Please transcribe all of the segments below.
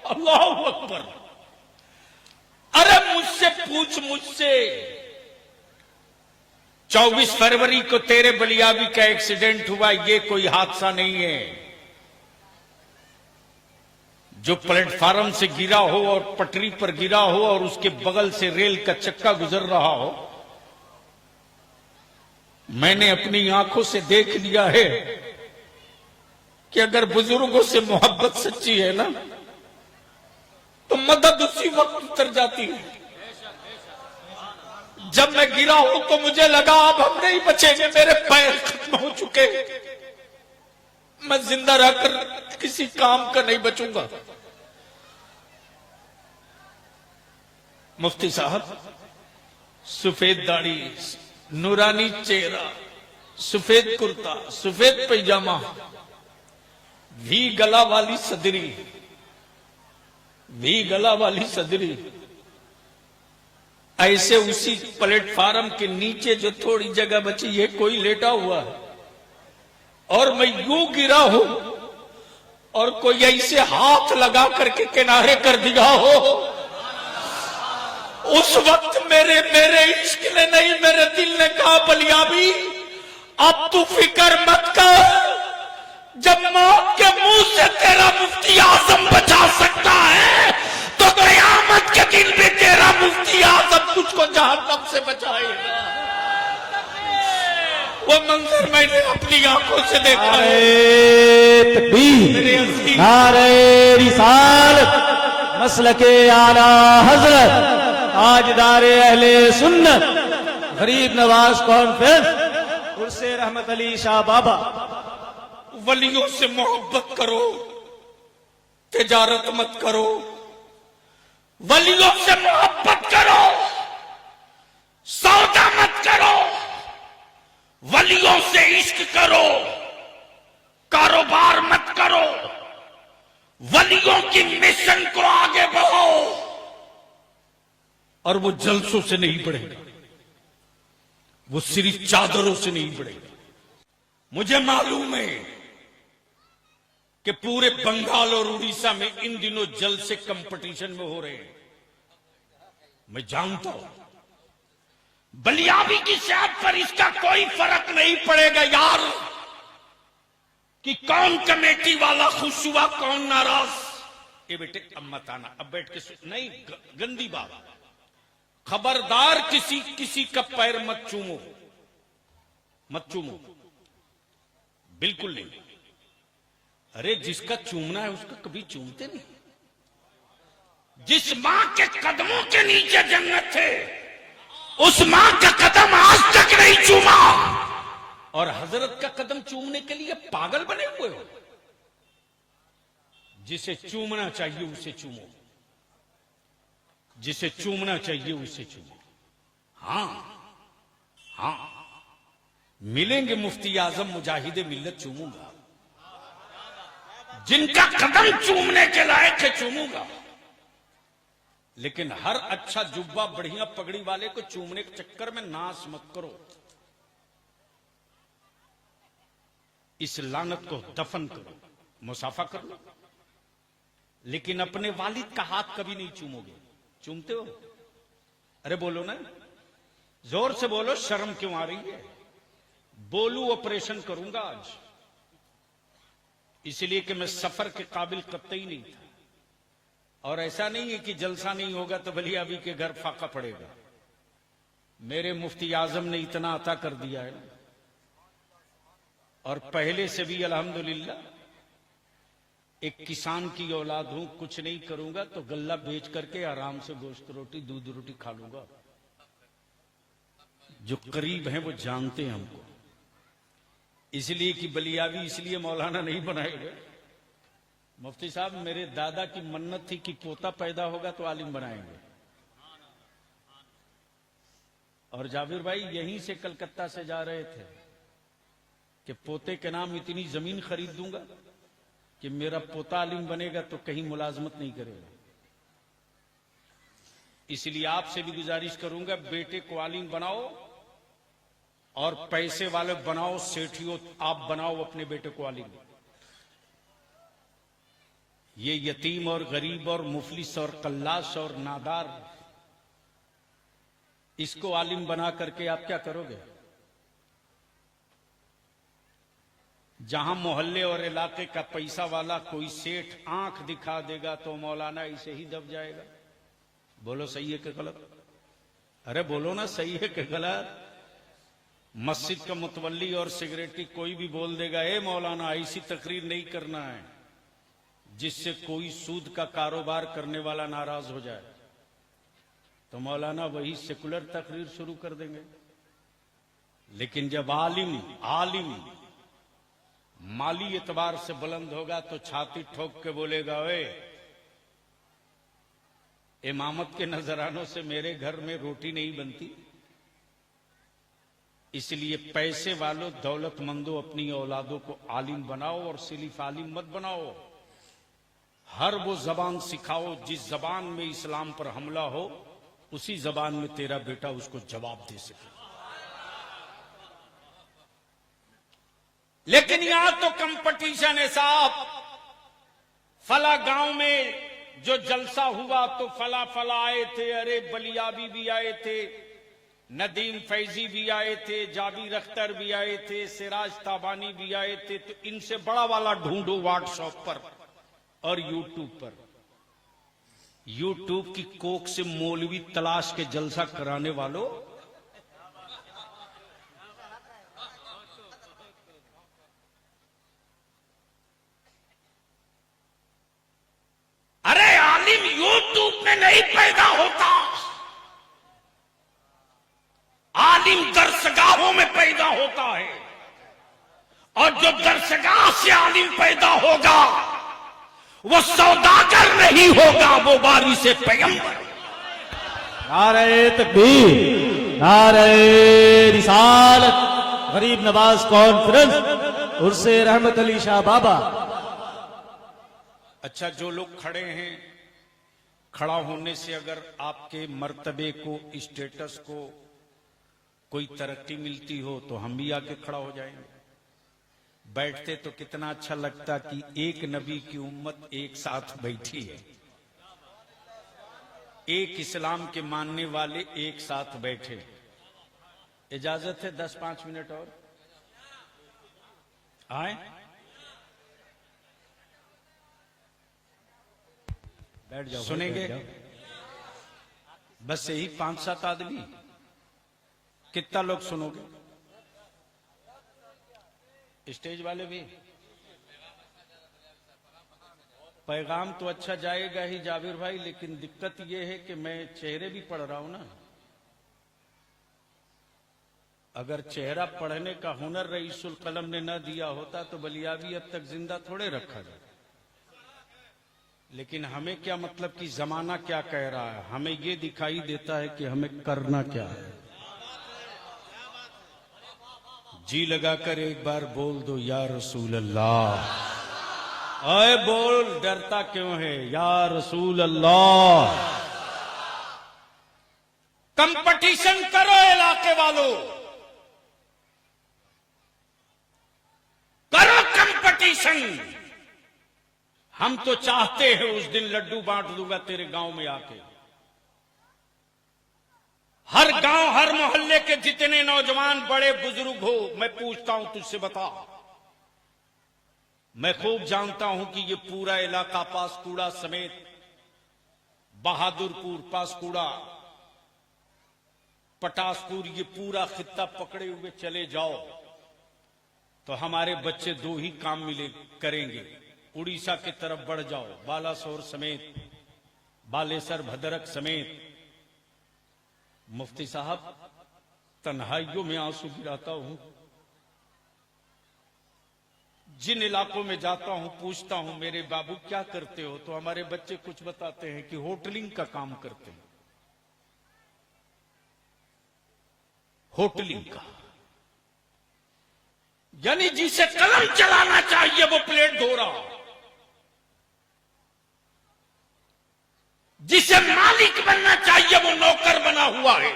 अल्लाहू अकबर। अरे मुझसे पूछ, मुझसे 24 फरवरी को तेरे बलियावी का एक्सीडेंट हुआ, ये कोई हादसा नहीं है। जो प्लेटफार्म से गिरा हो और पटरी पर गिरा हो और उसके बगल से रेल का चक्का गुजर रहा हो, मैंने अपनी आंखों से देख लिया है कि अगर बुजुर्गों से मोहब्बत सच्ची है ना, तो मदद उसी वक्त उतर जाती है। जब मैं गिरा हूं तो मुझे लगा अब हम नहीं बचेंगे, मेरे पैर खत्म हो चुके, मैं जिंदा रहकर किसी काम का नहीं बचूंगा। मुफ्ती साहब, सफेद दाढ़ी, नूरानी चेहरा, सफेद कुर्ता, सफेद पैजामा, वी गला वाली सदरी, वी गला वाली सदरी, ऐसे उसी प्लेटफार्म के नीचे जो थोड़ी जगह बची है कोई लेटा हुआ है और मैं यूं गिरा हूं और कोई ऐसे हाथ लगा करके किनारे कर दिया हो। उस वक्त मेरे इश्क ने नहीं, मेरे दिल ने कहा बलियावी अब तू फिक्र मत कर, जब मौत के मुंह से तेरा मुफ्ती आजम बचा सकता है तो कयामत के दिन भी तेरा मुफ्ती आजम तुझको जहन्नम से बचाएगा। वो मंजर मैंने अपनी आंखों से देखा है। नारे रिसालत, मसलके आला हजरत, ताजदार अहले सुन्नत, गरीब नवाज कॉन्फ्रेंस, उर्से रहमत अली शाह बाबा। वलियों से मोहब्बत करो, तिजारत मत करो। वलियों से मोहब्बत करो, सौदा मत करो। वलियों से इश्क करो, कारोबार मत करो। वलियों की मिशन को आगे बढ़ाओ और वो जलसों से नहीं बढ़ेगा, वो सिर्फ चादरों से नहीं बढ़ेगा। मुझे मालूम है कि पूरे बंगाल और उड़ीसा में इन दिनों जल से कंपटीशन में हो रहे हैं, मैं जानता हूं। बलियावी की सेहत पर इसका कोई फर्क नहीं पड़ेगा यार, कि कौन कमेटी वाला खुश हुआ कौन नाराज। ये बेटे अब मत आना, अब बैठ के नहीं, गंदी बात। खबरदार किसी का पैर मत चूमो, मत चूमो, बिल्कुल नहीं। अरे जिसका चूमना है उसका कभी चूमते नहीं। जिस मां के कदमों के नीचे जन्नत थे उस मां का कदम आज तक नहीं चूमा, और हजरत का कदम चूमने के लिए पागल बने हुए हो। जिसे चूमना चाहिए उसे चूमो, जिसे चूमना चाहिए उसे चूमो। हां हां, मिलेंगे मुफ्ती आजम मुजाहिदे मिल्लत, चूमूंगा। जिनका कदम चूमने के लायक है चूमूंगा, लेकिन हर अच्छा जुब्बा बढ़िया पगड़ी वाले को चूमने के चक्कर में नाश मत करो। इस लानत को दफन करो, मुसाफा कर लो, लेकिन अपने वालिद का हाथ कभी नहीं चूमोगे। चूमते हो? अरे बोलो ना, जोर से बोलो, शर्म क्यों आ रही है? बोलू ऑपरेशन करूंगा आज, इसलिए कि मैं सफर के काबिल कतई नहीं था। और ऐसा नहीं है कि जलसा नहीं होगा तो बलियावी के घर फाका पड़ेगा। मेरे मुफ्ती आजम ने इतना अता कर दिया है, और पहले से भी अल्हम्दुलिल्लाह एक किसान की औलाद हूं, कुछ नहीं करूंगा तो गल्ला बेच करके आराम से गोश्त रोटी दूध रोटी खा लूंगा। जो करीब हैं वो जानते हैं हमको, इसलिए कि बलियावी इसलिए मौलाना नहीं बनाए गए। मुफ्ती साहब, मेरे दादा की मन्नत थी कि पोता पैदा होगा तो आलिम बनाएंगे, और जाबिर भाई यहीं से कलकत्ता से जा रहे थे कि पोते के नाम इतनी जमीन खरीद दूंगा कि मेरा पोता आलिम बनेगा तो कहीं मुलाजमत नहीं करेगा। इसलिए आपसे भी गुजारिश करूंगा, बेटे को आलिम बनाओ और पैसे वाले बनाओ, सेठियों आप बनाओ अपने बेटे को आलिम। ये यतीम और गरीब और मुफलिस और कल्लाश और नादार, इसको आलिम बना करके आप क्या करोगे? जहां मोहल्ले और इलाके का पैसा वाला कोई सेठ आंख दिखा देगा तो मौलाना इसे ही दब जाएगा। बोलो सही है कि गलत? अरे बोलो ना, सही है कि गलत? मस्जिद का मुतवल्ली और सिगरेटी कोई भी बोल देगा, ए मौलाना ऐसी तकरीर नहीं करना है, जिससे कोई सूद का कारोबार करने वाला नाराज हो जाए, तो मौलाना वही सेकुलर तकरीर शुरू कर देंगे। लेकिन जब आलिम माली एतबार से बुलंद होगा तो छाती ठोक के बोलेगा, ओए इमामत के नजरानों से मेरे घर में रोटी नहीं बनती। इसलिए पैसे वालों, दौलतमंदों, अपनी औलादों को आलिम बनाओ और सिर्फ आलिम मत बनाओ। हर वो जबान सिखाओ जिस जबान में इस्लाम पर हमला हो, उसी जबान में तेरा बेटा उसको जवाब दे सके। लेकिन यहां तो कंपटीशन है साहब। फला गांव में जो जलसा हुआ तो फला आए थे, अरे बलियाबी भी आए थे, नदीम फैजी भी आए थे, जाबिर अख्तर भी आए थे, सिराज ताबानी भी आए थे। तो इनसे बड़ा वाला ढूंढो व्हाट्सएप पर और यूट्यूब पर। यूट्यूब की कोक से मौलवी तलाश के जलसा कराने वालों, अरे आलिम यूट्यूब में नहीं पैदा होता, आलिम दरसगाहों में पैदा होता है। और जो दरसगाह से आलिम पैदा होगा वो सौदागर नहीं होगा, वो वारिस पैगंबर। नारे तकबीर, नारे रिसालत, गरीब नवाज कॉन्फ्रेंस, उर्से रहमत अली शाह बाबा। अच्छा, जो लोग खड़े हैं, खड़ा होने से अगर आपके मर्तबे को, स्टेटस को कोई तरक्की मिलती हो तो हम भी आके खड़ा हो जाएंगे। बैठते तो कितना अच्छा लगता कि एक नबी की उम्मत एक साथ बैठी है, एक इस्लाम के मानने वाले एक साथ बैठे। इजाजत है 10-5 मिनट और आए? बैठ जाओ, सुनेंगे? बैठ जाओ। बस यही 5-7 आदमी, कितना लोग सुनोगे? स्टेज वाले भी? पैगाम तो अच्छा जाएगा ही जाबिर भाई, लेकिन दिक्कत यह है कि मैं चेहरे भी पढ़ रहा हूं ना। अगर चेहरा पढ़ने का हुनर रईसुल कलम ने न दिया होता तो बलियाबी अब तक जिंदा थोड़े रखा जाए। लेकिन हमें क्या मतलब कि जमाना क्या कह रहा है, हमें ये दिखाई देता है कि हमें करना क्या है। जी लगाकर एक बार बोल दो, या रसूल अल्लाह। अरे बोल, डरता क्यों है? या रसूल अल्लाह। कंपटीशन करो इलाके वालों, करो कंपटीशन। हम तो चाहते हैं उस दिन लड्डू बांट दूंगा तेरे गांव में आके। हर गांव, हर मोहल्ले के जितने नौजवान बड़े बुजुर्ग हो, मैं पूछता हूं तुझसे, बता। मैं खूब जानता हूं कि ये पूरा इलाका पासकुड़ा समेत बहादुरपुर, पासकुड़ा, पटासपुर, ये पूरा खित्ता पकड़े हुए चले जाओ तो हमारे बच्चे दो ही काम मिले करेंगे। उड़ीसा की तरफ बढ़ जाओ, बालासोर समेत, बालेसर, भद्रक समेत। मुफ्ती साहब, तन्हाइयों में आंसू गिराता हूं। जिन इलाकों में जाता हूं, पूछता हूं मेरे बाबू क्या करते हो, तो हमारे बच्चे कुछ बताते हैं कि होटलिंग का काम करते हैं। होटलिंग का यानी जिसे कलम चलाना चाहिए वो प्लेट धो रहा, जिसे मालिक बनना चाहिए वो नौकर बना हुआ है,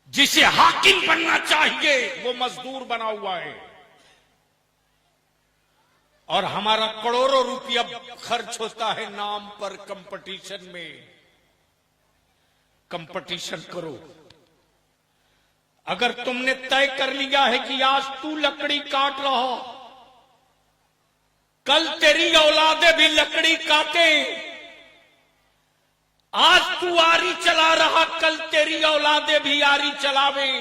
जिसे हाकिम बनना चाहिए वो मजदूर बना हुआ है। और हमारा करोड़ों रुपया खर्च होता है नाम पर कंपटीशन में। कंपटीशन करो। अगर तुमने तय कर लिया है कि आज तू लकड़ी काट रहा, कल तेरी औलादे भी लकड़ी काटे। आज तू आरी चला रहा, कल तेरी औलादे भी आरी चलावे।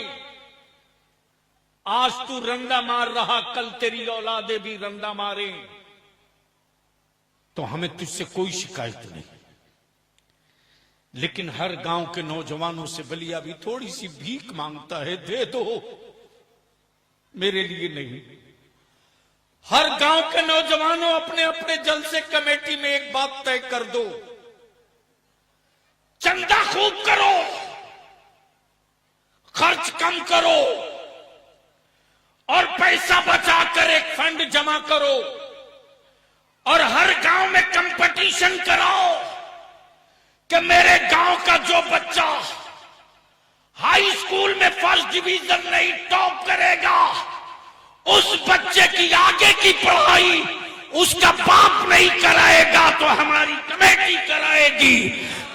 आज तू रंदा मार रहा, कल तेरी औलादे भी रंदा मारे। तो हमें तुझसे कोई शिकायत नहीं, लेकिन हर गांव के नौजवानों से बलिया भी थोड़ी सी भीख मांगता है, दे दो, मेरे लिए नहीं। हर गांव के नौजवानों अपने अपने जलसे कमेटी में एक बात तय कर दो, चंदा खूब करो, खर्च कम करो और पैसा बचाकर एक फंड जमा करो और हर गांव में कंपटीशन कराओ कि मेरे गांव का जो बच्चा हाई स्कूल में फर्स्ट डिवीजन नहीं टॉप करेगा, उस बच्चे की आगे की पढ़ाई उसका बाप नहीं कराएगा तो हमारी कमेटी कराएगी।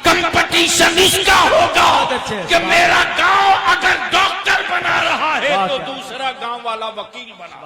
कंपटीशन इसका होगा कि मेरा गांव अगर डॉक्टर बना रहा है तो दूसरा गांव वाला वकील बना।